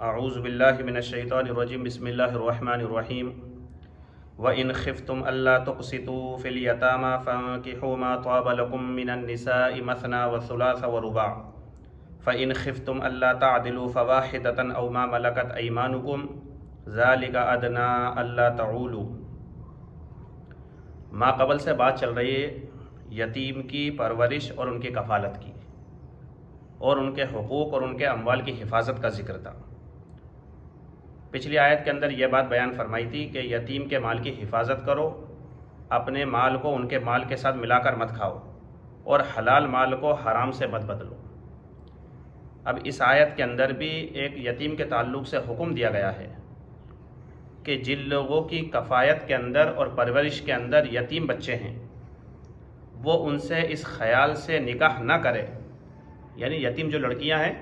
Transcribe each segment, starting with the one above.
اعوذ باللہ من الشیطان الرجیم بسم اللہ الرحمن الرحیم وَإِنْ خِفْتُمْ أَلَّا تُقْسِطُوا فِي الْيَتَامَى فَانكِحُوا مَا طَابَ لَكُم مِّنَ النِّسَاءِ مَثْنَىٰ وَثُلَاثَ وَرُبَاعَ فَإِنْ خِفْتُمْ أَلَّا تَعْدِلُوا فَوَاحِدَةً أَوْ مَا مَلَكَتْ أَيْمَانُكُمْ ذَلِكَ أَدْنَىٰ أَلَّا تَعُولُوا۔ ماقبل سے بات چل رہی ہے یتیم کی پرورش اور ان کی کفالت کی، اور ان کے حقوق اور ان کے اموال کی حفاظت کا ذکر تھا۔ پچھلی آیت کے اندر یہ بات بیان فرمائی تھی کہ یتیم کے مال کی حفاظت کرو، اپنے مال کو ان کے مال کے ساتھ ملا کر مت کھاؤ، اور حلال مال کو حرام سے مت بدلو۔ اب اس آیت کے اندر بھی ایک یتیم کے تعلق سے حکم دیا گیا ہے کہ جن لوگوں کی کفایت کے اندر اور پرورش کے اندر یتیم بچے ہیں وہ ان سے اس خیال سے نکاح نہ کرے، یعنی یتیم جو لڑکیاں ہیں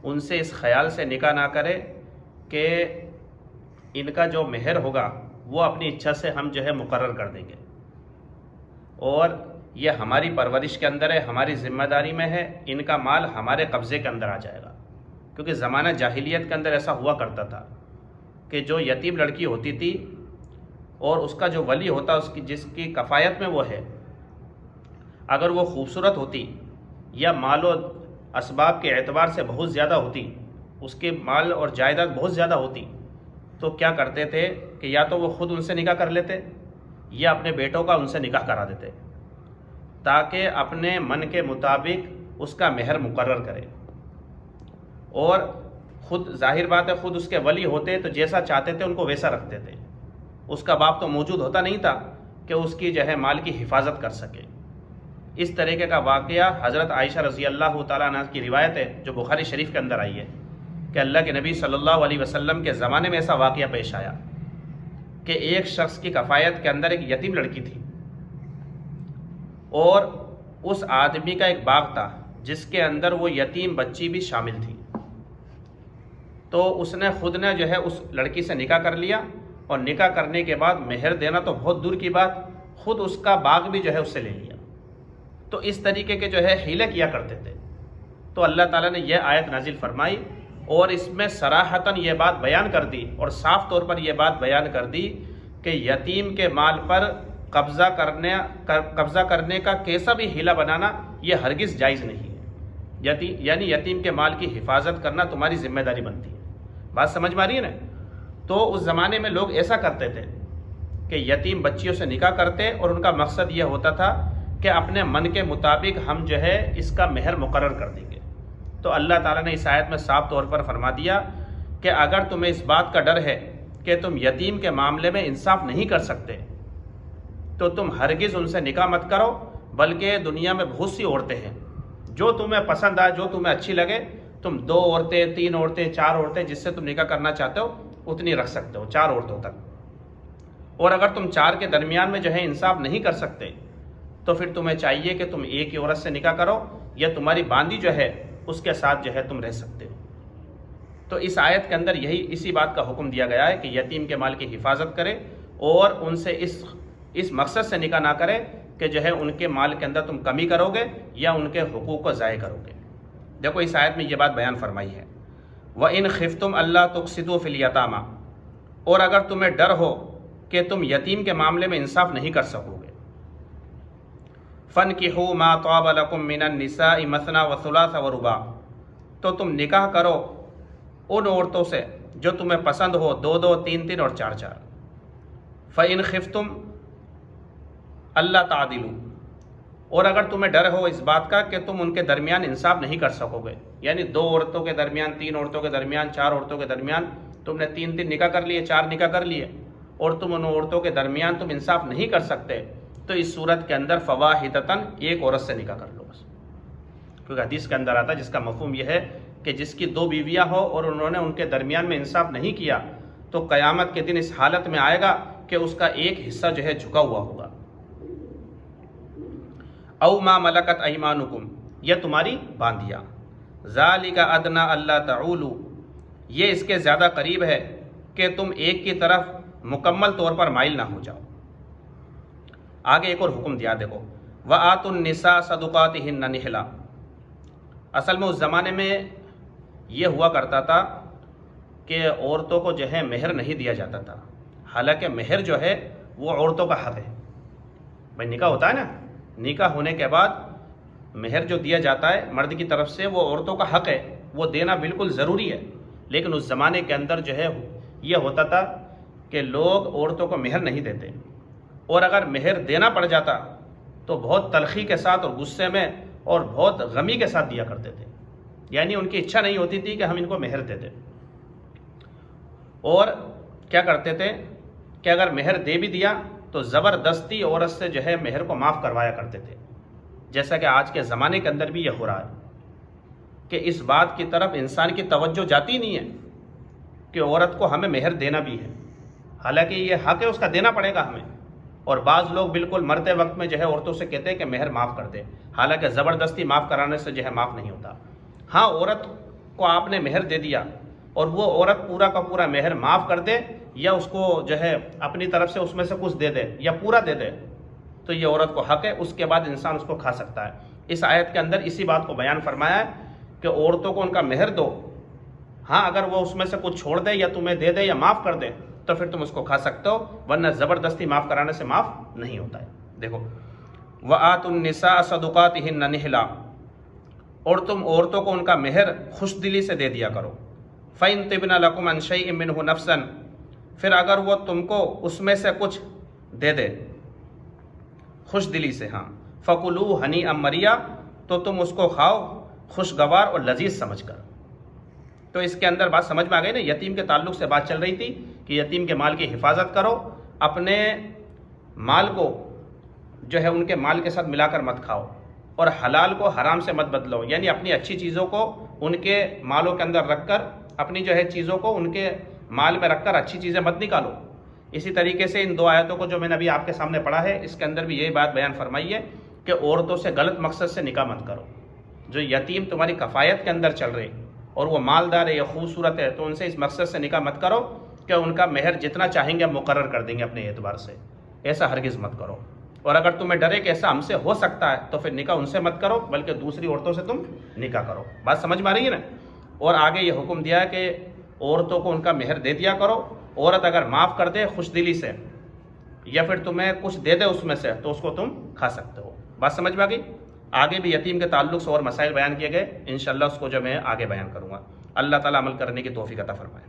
ان سے اس خیال سے نکاح نہ کرے کہ ان کا جو مہر ہوگا وہ اپنی اچھا سے ہم جو ہے مقرر کر دیں گے، اور یہ ہماری پرورش کے اندر ہے، ہماری ذمہ داری میں ہے، ان کا مال ہمارے قبضے کے اندر آ جائے گا۔ کیونکہ زمانہ جاہلیت کے اندر ایسا ہوا کرتا تھا کہ جو یتیم لڑکی ہوتی تھی اور اس کا جو ولی ہوتا اس کی جس کی کفایت میں وہ ہے، اگر وہ خوبصورت ہوتی یا مال و اسباب کے اعتبار سے بہت زیادہ ہوتی، اس کے مال اور جائیداد بہت زیادہ ہوتی، تو کیا کرتے تھے کہ یا تو وہ خود ان سے نکاح کر لیتے یا اپنے بیٹوں کا ان سے نکاح کرا دیتے، تاکہ اپنے من کے مطابق اس کا مہر مقرر کرے، اور خود ظاہر بات ہے خود اس کے ولی ہوتے تو جیسا چاہتے تھے ان کو ویسا رکھتے تھے۔ اس کا باپ تو موجود ہوتا نہیں تھا کہ اس کی جو ہے مال کی حفاظت کر سکے۔ اس طریقے کا واقعہ حضرت عائشہ رضی اللہ تعالیٰ عنہ کی روایت ہے جو بخاری شریف کے اندر آئی ہے کہ اللہ کے نبی صلی اللہ علیہ وسلم کے زمانے میں ایسا واقعہ پیش آیا کہ ایک شخص کی کفایت کے اندر ایک یتیم لڑکی تھی، اور اس آدمی کا ایک باغ تھا جس کے اندر وہ یتیم بچی بھی شامل تھی۔ تو اس نے خود نے جو ہے اس لڑکی سے نکاح کر لیا، اور نکاح کرنے کے بعد مہر دینا تو بہت دور کی بات، خود اس کا باغ بھی جو ہے اس سے لے لیا۔ تو اس طریقے کے جو ہے حیلے کیا کرتے تھے۔ تو اللہ تعالیٰ نے یہ آیت نازل فرمائی اور اس میں صراحتاً یہ بات بیان کر دی، اور صاف طور پر یہ بات بیان کر دی کہ یتیم کے مال پر قبضہ کرنے کا کیسا بھی حیلہ بنانا یہ ہرگز جائز نہیں ہے، یعنی یتیم کے مال کی حفاظت کرنا تمہاری ذمہ داری بنتی ہے۔ بات سمجھ میں آ رہی ہے نا؟ تو اس زمانے میں لوگ ایسا کرتے تھے کہ یتیم بچیوں سے نکاح کرتے، اور ان کا مقصد یہ ہوتا تھا کہ اپنے من کے مطابق ہم جو ہے اس کا مہر مقرر کر دیں گے۔ تو اللہ تعالیٰ نے اس آیت میں صاف طور پر فرما دیا کہ اگر تمہیں اس بات کا ڈر ہے کہ تم یتیم کے معاملے میں انصاف نہیں کر سکتے تو تم ہرگز ان سے نکاح مت کرو، بلکہ دنیا میں بہت سی عورتیں ہیں، جو تمہیں پسند آئے، جو تمہیں اچھی لگے، تم 2 عورتیں 3 عورتیں 4 عورتیں جس سے تم نکاح کرنا چاہتے ہو اتنی رکھ سکتے ہو، 4 عورتوں تک۔ اور اگر تم 4 کے درمیان میں جو ہے انصاف نہیں کر سکتے تو پھر تمہیں چاہیے کہ تم ایک ہی عورت سے نکاح کرو، یا تمہاری باندی جو ہے اس کے ساتھ جو ہے تم رہ سکتے ہو۔ تو اس آیت کے اندر اسی بات کا حکم دیا گیا ہے کہ یتیم کے مال کی حفاظت کرے، اور ان سے اس مقصد سے نکاح نہ کرے کہ جو ہے ان کے مال کے اندر تم کمی کرو گے یا ان کے حقوق کو ضائع کرو گے۔ دیکھو اس آیت میں یہ بات بیان فرمائی ہے، وَإِنْ خِفْتُمْ أَلَّا تُقْسِطُوا فِي الْيَتَامَى، اور اگر تمہیں ڈر ہو کہ تم یتیم کے معاملے میں انصاف نہیں کر سکو گے، فَانْكِحُوا مَا طَابَ لَكُم مِّنَ النِّسَاءِ مَثْنَىٰ وَثُلَاثَ وَرُبَاعَ، تو تم نکاح کرو ان عورتوں سے جو تمہیں پسند ہو، 2 3 اور 4۔ فَإِنْ خِفْتُمْ أَلَّا تَعْدِلُوا، اور اگر تمہیں ڈر ہو اس بات کا کہ تم ان کے درمیان انصاف نہیں کر سکو گے، یعنی 2 عورتوں کے درمیان، 3 عورتوں کے درمیان، 4 عورتوں کے درمیان تم نے 3 نکاح کر لیے، 4 نکاح کر لیے، اور تم ان عورتوں کے درمیان تم انصاف نہیں کر سکتے، تو اس صورت کے اندر فواحدتاً ایک عورت سے نکاح کر لو بس۔ کیونکہ حدیث کے اندر آتا ہے جس کا مفہوم یہ ہے کہ جس کی 2 بیویاں ہو اور انہوں نے ان کے درمیان میں انصاف نہیں کیا تو قیامت کے دن اس حالت میں آئے گا کہ اس کا ایک حصہ جو ہے جھکا ہوا ہوگا۔ او ما ملکت ایمانکم، یہ تمہاری باندیاں، ذالک ادنی الا تعولوا، یہ اس کے زیادہ قریب ہے کہ تم ایک کی طرف مکمل طور پر مائل نہ ہو جاؤ۔ آگے ایک اور حکم دیا، دیکھو وَآتُوا النِّسَاءَ صَدُقَاتِهِنَّ نِحْلًا۔ اصل میں اس زمانے میں یہ ہوا کرتا تھا کہ عورتوں کو جو ہے مہر نہیں دیا جاتا تھا، حالانکہ مہر جو ہے وہ عورتوں کا حق ہے۔ بھائی نکاح ہوتا ہے نا، نکاح ہونے کے بعد مہر جو دیا جاتا ہے مرد کی طرف سے وہ عورتوں کا حق ہے، وہ دینا بالکل ضروری ہے۔ لیکن اس زمانے کے اندر جو ہے یہ ہوتا تھا کہ لوگ عورتوں کو مہر نہیں دیتے، اور اگر مہر دینا پڑ جاتا تو بہت تلخی کے ساتھ اور غصے میں اور بہت غمی کے ساتھ دیا کرتے تھے، یعنی ان کی اچھا نہیں ہوتی تھی کہ ہم ان کو مہر دے دیں۔ اور کیا کرتے تھے کہ اگر مہر دے بھی دیا تو زبردستی عورت سے جو ہے مہر کو معاف کروایا کرتے تھے، جیسا کہ آج کے زمانے کے اندر بھی یہ ہو رہا ہے کہ اس بات کی طرف انسان کی توجہ جاتی نہیں ہے کہ عورت کو ہمیں مہر دینا بھی ہے، حالانکہ یہ حق ہے اس کا، دینا پڑے گا ہمیں۔ اور بعض لوگ بالکل مرتے وقت میں جو ہے عورتوں سے کہتے ہیں کہ مہر معاف کر دے، حالانکہ زبردستی معاف کرانے سے جو ہے معاف نہیں ہوتا۔ ہاں عورت کو آپ نے مہر دے دیا اور وہ عورت پورا کا پورا مہر معاف کر دے یا اس کو جو ہے اپنی طرف سے اس میں سے کچھ دے دے یا پورا دے دے تو یہ عورت کو حق ہے، اس کے بعد انسان اس کو کھا سکتا ہے۔ اس آیت کے اندر اسی بات کو بیان فرمایا ہے کہ عورتوں کو ان کا مہر دو، ہاں اگر وہ اس میں سے کچھ چھوڑ دے یا تمہیں دے دے یا معاف کر دے تو پھر تم اس کو کھا سکتے ہو، ورنہ زبردستی معاف کرانے سے معاف نہیں ہوتا ہے۔ دیکھو وَآتُوا النِّسَاءَ صَدُقَاتِهِنَّ نِحْلًا، اور تم عورتوں کو ان کا مہر خوش دلی سے دے دیا کرو۔ فَإِن طِبْنَ لَكُمْ عَنْ شَيْءٍ مِّنْهُ نَفْسًا، پھر اگر وہ تم کو اس میں سے کچھ دے دے خوش دلی سے، ہاں فَكُلُوا هَنِيئًا مَرِيًّا، تو تم اس کو کھاؤ خوشگوار اور لذیذ سمجھ کر۔ تو اس کے اندر بات سمجھ میں آ گئی نا، یتیم کے تعلق سے بات چل رہی تھی کہ یتیم کے مال کی حفاظت کرو، اپنے مال کو جو ہے ان کے مال کے ساتھ ملا کر مت کھاؤ، اور حلال کو حرام سے مت بدلو، یعنی اپنی اچھی چیزوں کو ان کے مالوں کے اندر رکھ کر، اپنی جو ہے چیزوں کو ان کے مال میں رکھ کر اچھی چیزیں مت نکالو۔ اسی طریقے سے ان دو آیتوں کو جو میں نے ابھی آپ کے سامنے پڑھا ہے، اس کے اندر بھی یہی بات بیان فرمائی ہے کہ عورتوں سے غلط مقصد سے نکاح مت کرو۔ جو یتیم تمہاری کفایت کے اندر چل رہے اور وہ مالدار ہے یا خوبصورت ہے تو ان سے اس مقصد سے نکاح مت کرو کہ ان کا مہر جتنا چاہیں گے مقرر کر دیں گے اپنے اعتبار سے، ایسا ہرگز مت کرو۔ اور اگر تمہیں ڈرے کہ ایسا ہم سے ہو سکتا ہے تو پھر نکاح ان سے مت کرو بلکہ دوسری عورتوں سے تم نکاح کرو۔ بات سمجھ میں آ رہی ہے نا؟ اور آگے یہ حکم دیا ہے کہ عورتوں کو ان کا مہر دے دیا کرو، عورت اگر معاف کر دے خوش دلی سے یا پھر تمہیں کچھ دے دے اس میں سے تو اس کو تم کھا سکتے ہو۔ بات سمجھ میں آ گئی؟ آگے بھی یتیم کے تعلق سے اور مسائل بیان کیے گئے، انشاءاللہ اس کو جو میں آگے بیان کروں گا۔ اللہ تعالیٰ عمل کرنے کی توفیق عطا فرمائے۔